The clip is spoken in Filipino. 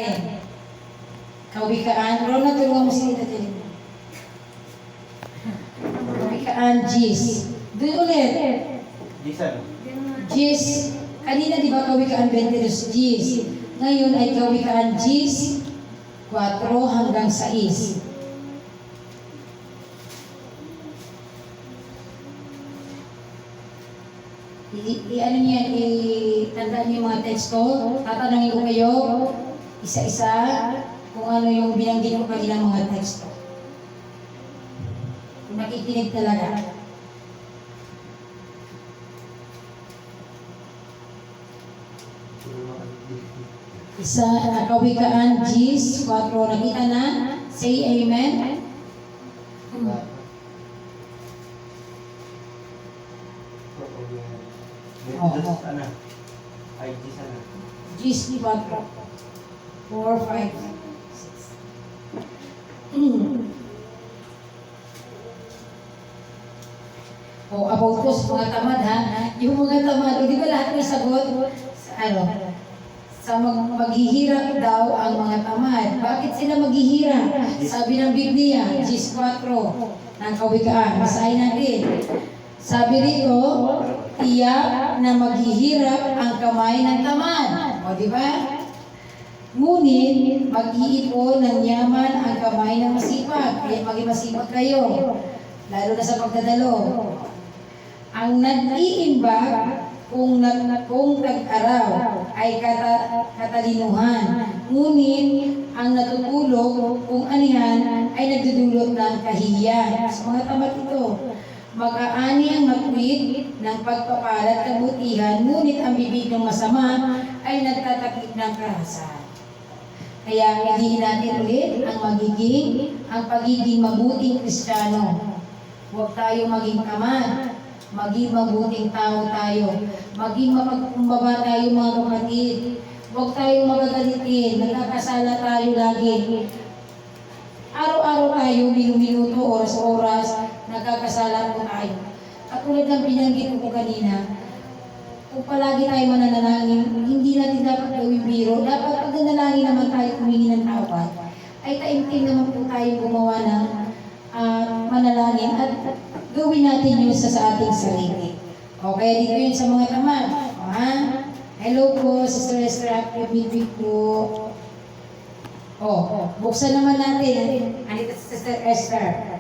natin. Kawikaan. Ronald, tulungan mo si Tita Jelly. Kawikaan, Gis. Doon ulit. Gisan. Gis. Kanina di ba kawikaan 22 Gis? Ngayon ay kawikaan Gis 4 hanggang 6. Ano niyan, itandaan niyo yung mga teksto. Tatanungin ko kayo isa-isa kung ano yung binanggit ko kanina mga teksto. Kung nakikinig talaga. Isa, kawikaan, Gis, 4. Nakita na? Say amen. Ano? Ay, gisan na. Gis, 4. 4, 5, 6. O, about ko sa mga tamad ha. Yung mga tamad, di ba lahat may sagot? Sa ano? Sa maghihirap daw ang mga tamad. Bakit sila maghihirap? Sabi ng Biblia, Gis 4 ng kawikaan. Basahin natin. Sabi rito, tiyak na maghihirap ang kamay ng tamad. O, di ba? Ngunit, mag-iipon ng yaman ang kamay ng masipag. Kaya maging masipag kayo. Lalo na sa pagdadalo. Ang nag-iimbag kung tag-araw ay katalinuhan. Ngunit, ang natutulog kung anihan ay nagdudulot ng kahihiyan. Sa mga tamad ito, mag-aani ang matwid ng pagpapalat kabutihan, ngunit ang bibig ng masama ay nagtatakip ng karahasan. Kaya piliin natin ulit ang pagiging mabuting Kristiyano. Huwag tayo maging tamad, maging mabuting tao tayo, maging mapagkumbaba tayo mga kapatid. Huwag tayong magagalitin, nagkakasala tayo lagi. Araw-araw tayo, minuto, oras-oras, nagkakasala po tayo. Katulad ng binanggit ko kanina, kung palagi tayo mananalangin, hindi natin dapat gawin biro. Dapat pag nanalangin naman tayo humingi ng tawad, ay taimtim naman po tayo gumawa ng manalangin at gawin natin yun sa ating sarili. Okay, dito yun sa mga tamad. Hello po, Sister Esther, happy week po. Buksan naman natin. Anito si Sister Esther.